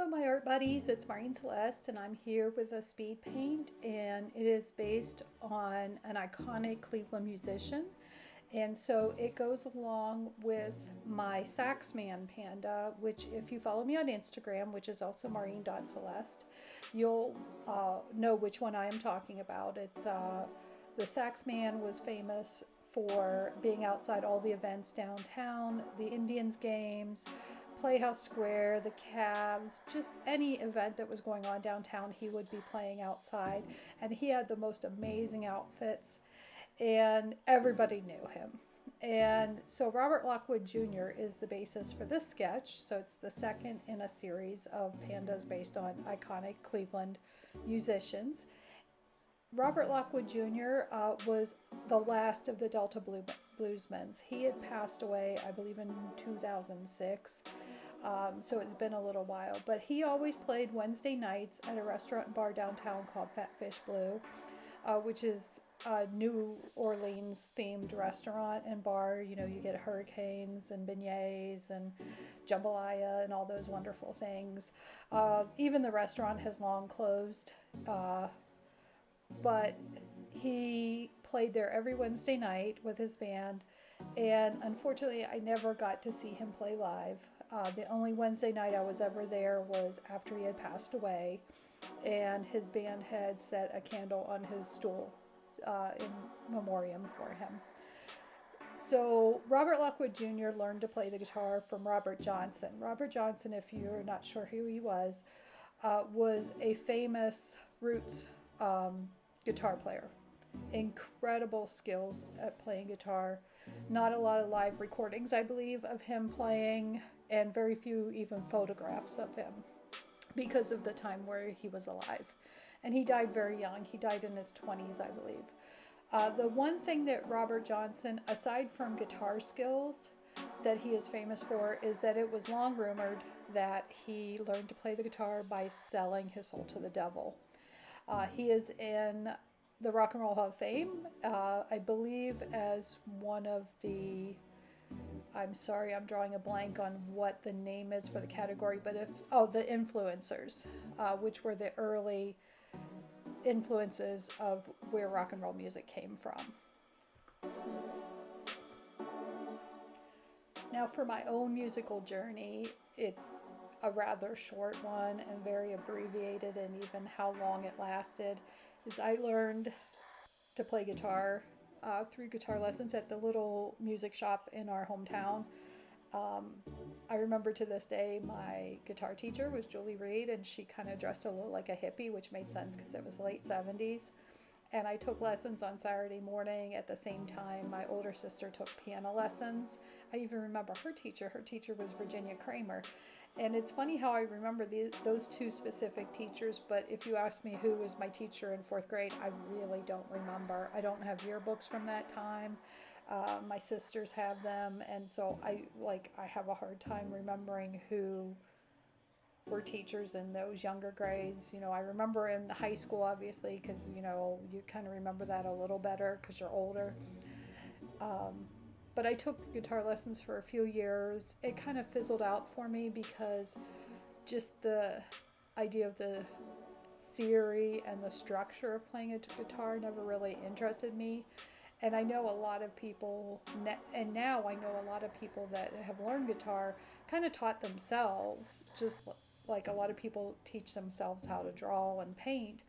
Hello, my art buddies. It's Maureen Celeste, and I'm here with a speed paint, and it is based on an iconic Cleveland musician. And so it goes along with my Saxman panda, which, if you follow me on Instagram, which is also maureen.celeste, you'll know which one I am talking about. It's the Saxman was famous for being outside all the events downtown, the Indians games, Playhouse Square, the Cavs, just any event that was going on downtown, he would be playing outside. And he had the most amazing outfits, and everybody knew him. And so Robert Lockwood Jr. is the basis for this sketch. So it's the second in a series of pandas based on iconic Cleveland musicians. Robert Lockwood Jr. Was the last of the Delta Bluesmen. He had passed away, I believe, in 2006. So it's been a little while. But he always played Wednesday nights at a restaurant and bar downtown called Fat Fish Blue, which is a New Orleans themed restaurant and bar. You know, you get hurricanes and beignets and jambalaya and all those wonderful things. Even the restaurant has long closed. But he played there every Wednesday night with his band, and unfortunately I never got to see him play live. The only Wednesday night I was ever there was after he had passed away, and his band had set a candle on his stool in memoriam for him. So Robert Lockwood Jr. learned to play the guitar from Robert Johnson. Robert Johnson, if you're not sure who he was a famous roots guitar player. Incredible skills at playing guitar. Not a lot of live recordings, I believe, of him playing, and very few even photographs of him because of the time where he was alive. And he died very young. He died in his 20s, I believe. The one thing that Robert Johnson, aside from guitar skills, that he is famous for is that it was long rumored that he learned to play the guitar by selling his soul to the devil. He is in the Rock and Roll Hall of Fame, I believe, as one of the, I'm sorry, I'm drawing a blank on what the name is for the category, but the influencers, which were the early influences of where rock and roll music came from. Now, for my own musical journey, it's a rather short one and very abbreviated, and even how long it lasted is I learned to play guitar through guitar lessons at the little music shop in our hometown. I remember to this day my guitar teacher was Julie Reed, and she kind of dressed a little like a hippie, which made sense because it was late 70s. And I took lessons on Saturday morning. At the same time, my older sister took piano lessons. I even remember her teacher. Her teacher was Virginia Kramer. And it's funny how I remember those two specific teachers, but if you ask me who was my teacher in 4th grade, I really don't remember. I don't have yearbooks from that time. My sisters have them, and so I have a hard time remembering who were teachers in those younger grades. You know, I remember in high school, obviously, because, you know, you kind of remember that a little better because you're older. But I took guitar lessons for a few years. It kind of fizzled out for me because just the idea of the theory and the structure of playing a guitar never really interested me. And I know a lot of people, and now I know a lot of people that have learned guitar kind of taught themselves, just like a lot of people teach themselves how to draw and paint.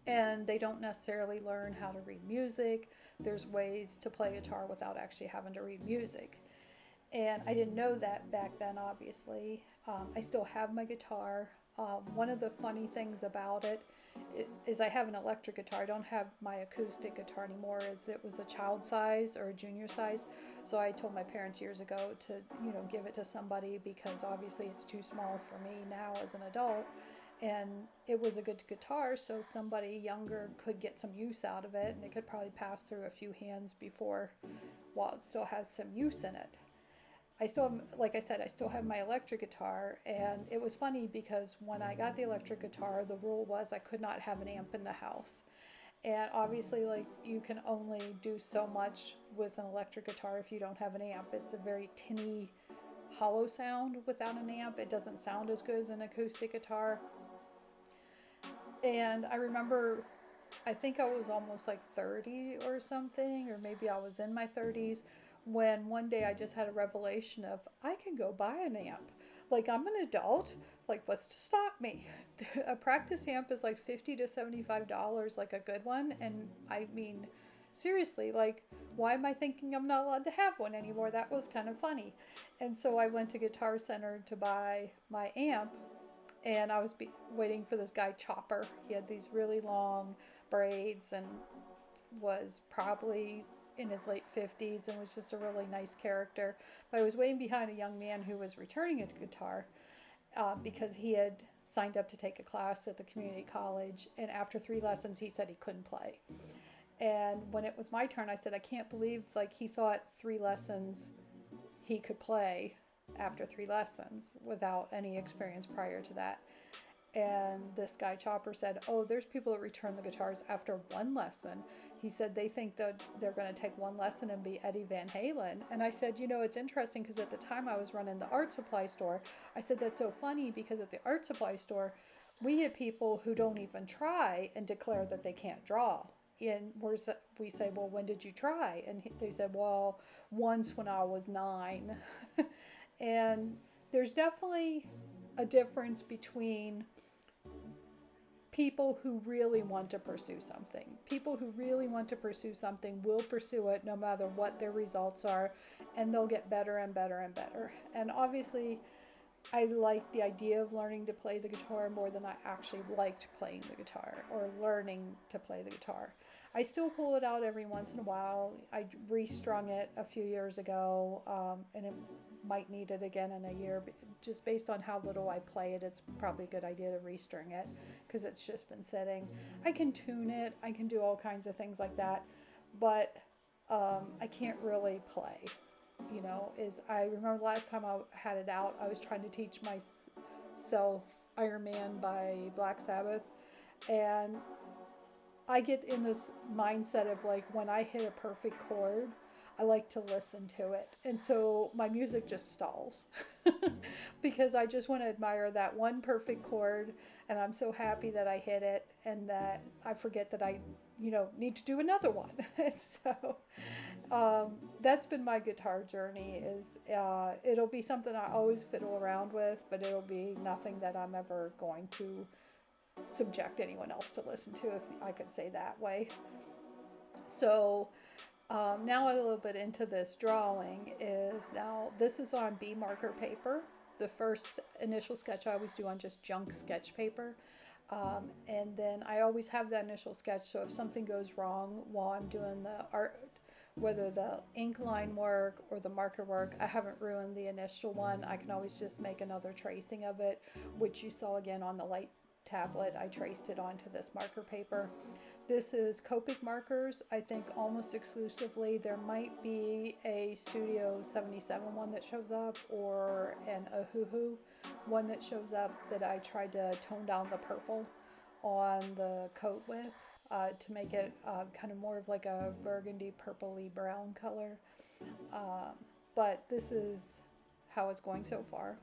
And they don't necessarily learn how to read music. There's ways to play guitar without actually having to read music. And I didn't know that back then, obviously. I still have my guitar. One of the funny things about it is I have an electric guitar. I don't have my acoustic guitar anymore, as it was a child size or a junior size. So I told my parents years ago to, give it to somebody because obviously it's too small for me now as an adult. And it was a good guitar, so somebody younger could get some use out of it, and it could probably pass through a few hands while it still has some use in it. I still have, like I said, I still have my electric guitar, and it was funny because when I got the electric guitar, the rule was I could not have an amp in the house. And obviously, you can only do so much with an electric guitar if you don't have an amp. It's a very tinny, hollow sound without an amp. It doesn't sound as good as an acoustic guitar. And I remember, I think I was almost like 30 or something, or maybe I was in my 30s, when one day I just had a revelation of, I can go buy an amp. Like, I'm an adult, like, what's to stop me? A practice amp is like $50 to $75, like a good one. And I mean, seriously, like, why am I thinking I'm not allowed to have one anymore? That was kind of funny. And so I went to Guitar Center to buy my amp, and I was waiting for this guy Chopper. He had these really long braids and was probably in his late 50s and was just a really nice character. But I was waiting behind a young man who was returning a guitar because he had signed up to take a class at the community college, and after 3 lessons he said he couldn't play. And when it was my turn, I said, I can't believe, like, he thought 3 lessons he could play after 3 lessons without any experience prior to that. And this guy Chopper said, oh, there's people that return the guitars after 1 lesson. He said they think that they're going to take 1 lesson and be Eddie Van Halen. And I said, you know, it's interesting because at the time I was running the art supply store. I said, that's so funny because at the art supply store, we get people who don't even try and declare that they can't draw. And we say, well, when did you try? And they said, well, once when I was 9. And there's definitely a difference between people who really want to pursue something. People who really want to pursue something will pursue it no matter what their results are, and they'll get better and better and better. And obviously, I like the idea of learning to play the guitar more than I actually liked playing the guitar or learning to play the guitar. I still pull it out every once in a while. I restrung it a few years ago, and it might need it again in a year. Just based on how little I play it, it's probably a good idea to restring it because it's just been sitting. I can tune it. I can do all kinds of things like that, but I can't really play. You know, I remember the last time I had it out, I was trying to teach myself Iron Man by Black Sabbath, and I get in this mindset of, like, when I hit a perfect chord, I like to listen to it. And so my music just stalls because I just want to admire that one perfect chord, and I'm so happy that I hit it, and that I forget that I, need to do another one. And so that's been my guitar journey. It'll be something I always fiddle around with, but it'll be nothing that I'm ever going to subject anyone else to listen to, if I could say that way. So now a little bit into this drawing this is on B marker paper. The first initial sketch I always do on just junk sketch paper. And then I always have that initial sketch, so if something goes wrong while I'm doing the art, whether the ink line work or the marker work, I haven't ruined the initial one. I can always just make another tracing of it, which you saw again on the light tablet. I traced it onto this marker paper. This is Copic Markers, I think almost exclusively. There might be a Studio 77 one that shows up, or an Ahuhu one that shows up that I tried to tone down the purple on the coat with to make it kind of more of like a burgundy purpley brown color. But this is how it's going so far.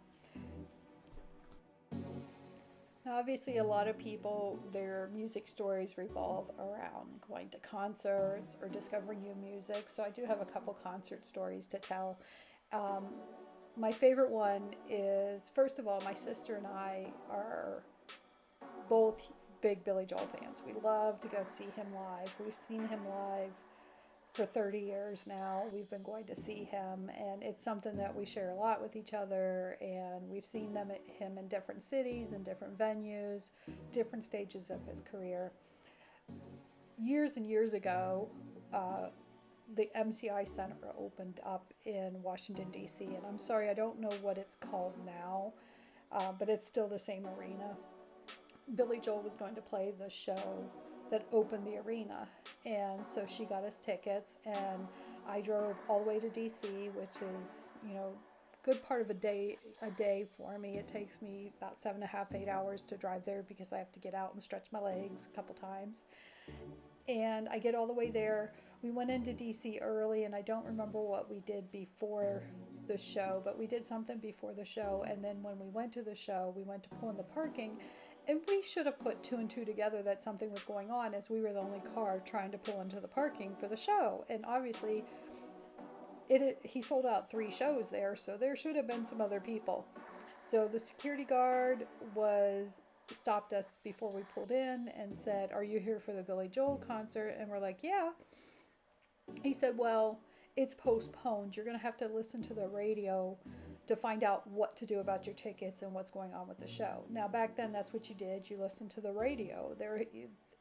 Now, obviously, a lot of people, their music stories revolve around going to concerts or discovering new music. So I do have a couple concert stories to tell. My favorite one is, first of all, my sister and I are both big Billy Joel fans. We love to go see him live. We've seen him live for 30 years now. We've been going to see him, and it's something that we share a lot with each other, and we've seen him in different cities and different venues, different stages of his career. Years and years ago, the MCI Center opened up in Washington, D.C., and I'm sorry, I don't know what it's called now, but it's still the same arena. Billy Joel was going to play the show that opened the arena, and so she got us tickets, and I drove all the way to DC, which is, good part of a day for me. It takes me about 7.5, 8 hours to drive there because I have to get out and stretch my legs a couple times. And I get all the way there. We went into DC early, and I don't remember what we did before the show, but we did something before the show. And then when we went to the show, we went to pull in the parking. And we should have put two and two together that something was going on, as we were the only car trying to pull into the parking for the show. And obviously, he sold out 3 shows there, so there should have been some other people. So the security guard stopped us before we pulled in and said, "Are you here for the Billy Joel concert?" And we're like, "Yeah." He said, "Well, it's postponed. You're going to have to listen to the radio to find out what to do about your tickets and what's going on with the show." Now, back then, that's what you did. You listened to the radio.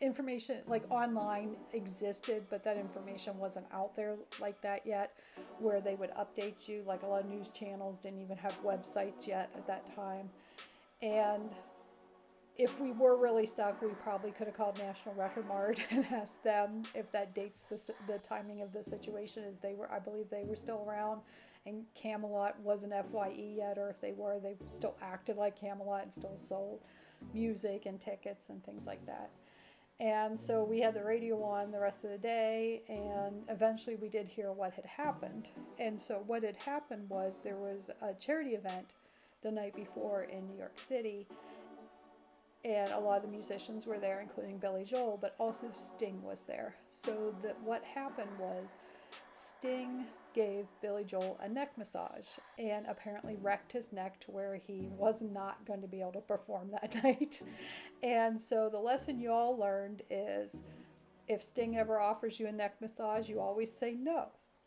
Information like online existed, but that information wasn't out there like that yet, where they would update you. Like, a lot of news channels didn't even have websites yet at that time. And if we were really stuck, we probably could have called National Record Mart and asked them if that dates the timing of the situation, as I believe they were still around, and Camelot wasn't FYE yet, or if they still acted like Camelot and still sold music and tickets and things like that. And so we had the radio on the rest of the day, and eventually we did hear what had happened. And so what had happened was there was a charity event the night before in New York City, and a lot of the musicians were there, including Billy Joel, but also Sting was there. So what happened was Sting gave Billy Joel a neck massage and apparently wrecked his neck to where he was not going to be able to perform that night. And so the lesson you all learned is, if Sting ever offers you a neck massage, you always say no,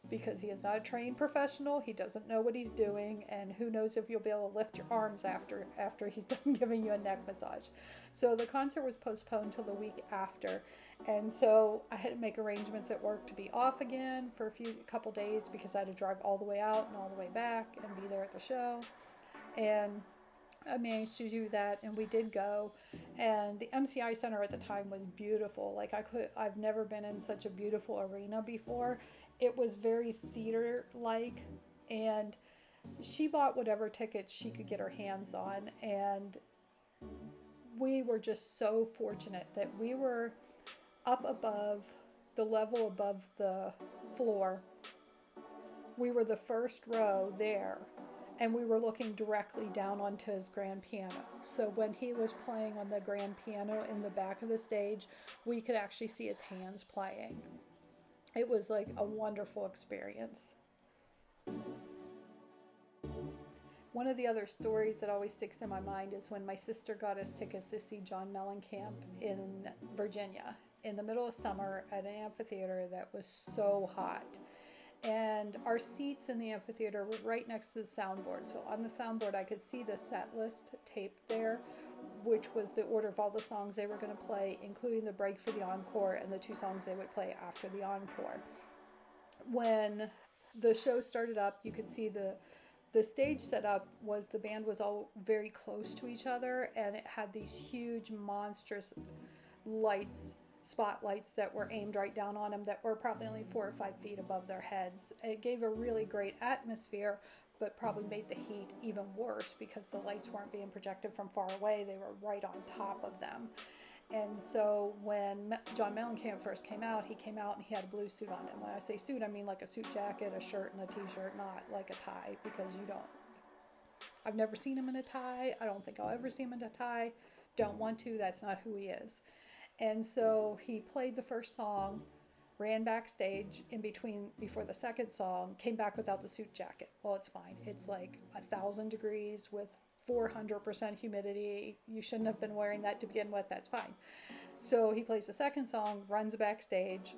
because he is not a trained professional. He doesn't know what he's doing, and who knows if you'll be able to lift your arms after he's done giving you a neck massage. So the concert was postponed till the week after, and so I had to make arrangements at work to be off again for a couple days, because I had to drive all the way out and all the way back and be there at the show. And I managed to do that, and we did go. And the MCI Center at the time was beautiful. Like, I've never been in such a beautiful arena before. It was very theater-like, and she bought whatever tickets she could get her hands on, and we were just so fortunate that we were up above the level above the floor. We were the first row there, and we were looking directly down onto his grand piano. So when he was playing on the grand piano in the back of the stage, we could actually see his hands playing. It was like a wonderful experience. One of the other stories that always sticks in my mind is when my sister got us tickets to see John Mellencamp in Virginia in the middle of summer at an amphitheater that was so hot. And our seats in the amphitheater were right next to the soundboard. So on the soundboard, I could see the set list taped there, which was the order of all the songs they were going to play, including the break for the encore and the 2 songs they would play after the encore. When the show started up, you could see the stage setup was, the band was all very close to each other, and it had these huge, monstrous spotlights that were aimed right down on them, that were probably only 4 or 5 feet above their heads. It gave a really great atmosphere, but probably made the heat even worse because the lights weren't being projected from far away. They were right on top of them. And so when John Mellencamp first came out, he came out and he had a blue suit on. And when I say suit, I mean like a suit jacket, a shirt, and a t-shirt, not like a tie, because I've never seen him in a tie. I don't think I'll ever see him in a tie. Don't want to. That's not who he is. And so he played the first song, ran backstage before the second song, came back without the suit jacket. Well, it's fine. It's like 1,000 degrees with 400% humidity. You shouldn't have been wearing that to begin with. That's fine. So he plays the second song, runs backstage,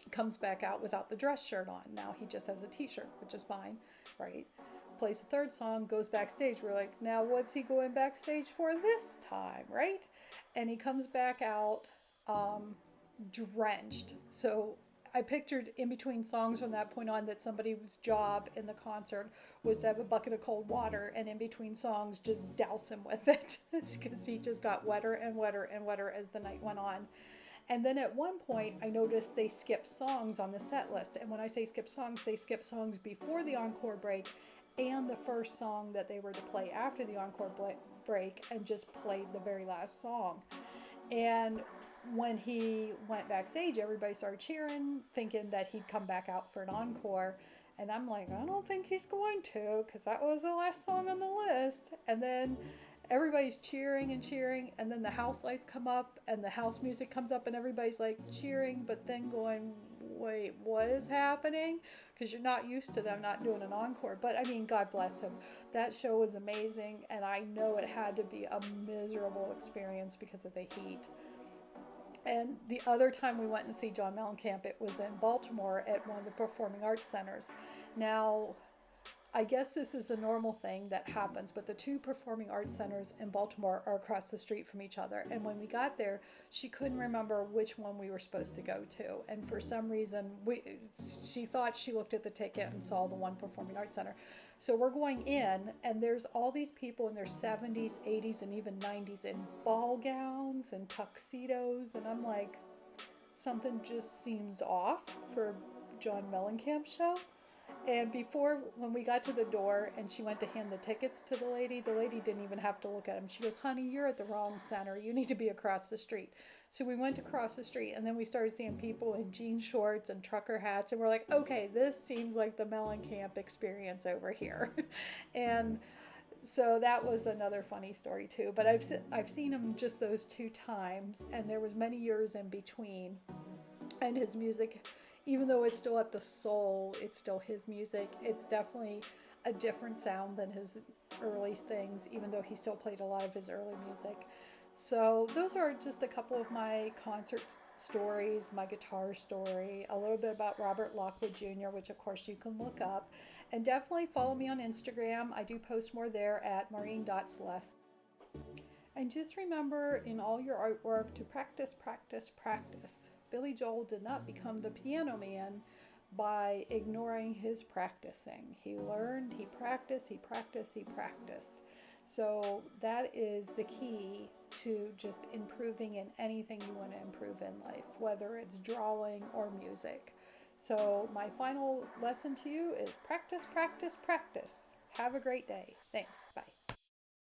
comes back out without the dress shirt on. Now he just has a t-shirt, which is fine, right? Plays the third song, goes backstage. We're like, now what's he going backstage for this time, right? And he comes back out drenched. So I pictured in between songs from that point on that somebody's job in the concert was to have a bucket of cold water, and in between songs just douse him with it, because he just got wetter and wetter and wetter as the night went on. And then at one point I noticed they skipped songs on the set list. And when I say skip songs, they skipped songs before the encore break and the first song that they were to play after the encore break, and just played the very last song. And when he went backstage, everybody started cheering, thinking that he'd come back out for an encore. And I'm like, I don't think he's going to, because that was the last song on the list. And then everybody's cheering and cheering, and then the house lights come up and the house music comes up, and everybody's like cheering, but then going, wait, what is happening? Because you're not used to them not doing an encore. But I mean, God bless him. That show was amazing, and I know it had to be a miserable experience because of the heat. And the other time we went and see John Mellencamp, it was in Baltimore at one of the performing arts centers. Now, I guess this is a normal thing that happens, but the two performing arts centers in Baltimore are across the street from each other. And when we got there, she couldn't remember which one we were supposed to go to. And for some reason, she thought she looked at the ticket and saw the one performing arts center. So we're going in, and there's all these people in their 70s, 80s, and even 90s in ball gowns and tuxedos. And I'm like, something just seems off for John Mellencamp's show. And when we got to the door and she went to hand the tickets to the lady didn't even have to look at him. She goes, honey, you're at the wrong center. You need to be across the street. So we went across the street, and then we started seeing people in jean shorts and trucker hats. And we're like, okay, this seems like the Mellencamp experience over here. And so that was another funny story too. But I've seen him just those two times, and there was many years in between. And his music, even though it's still at the soul, it's still his music. It's definitely a different sound than his early things, even though he still played a lot of his early music. So those are just a couple of my concert stories, my guitar story, a little bit about Robert Lockwood Jr., which of course you can look up. And definitely follow me on Instagram. I do post more there at maureen.celeste. And just remember in all your artwork to practice, practice, practice. Billy Joel did not become the piano man by ignoring his practicing. He learned, he practiced, he practiced, he practiced. So that is the key to just improving in anything you want to improve in life, whether it's drawing or music. So my final lesson to you is practice, practice, practice. Have a great day. Thanks. Bye.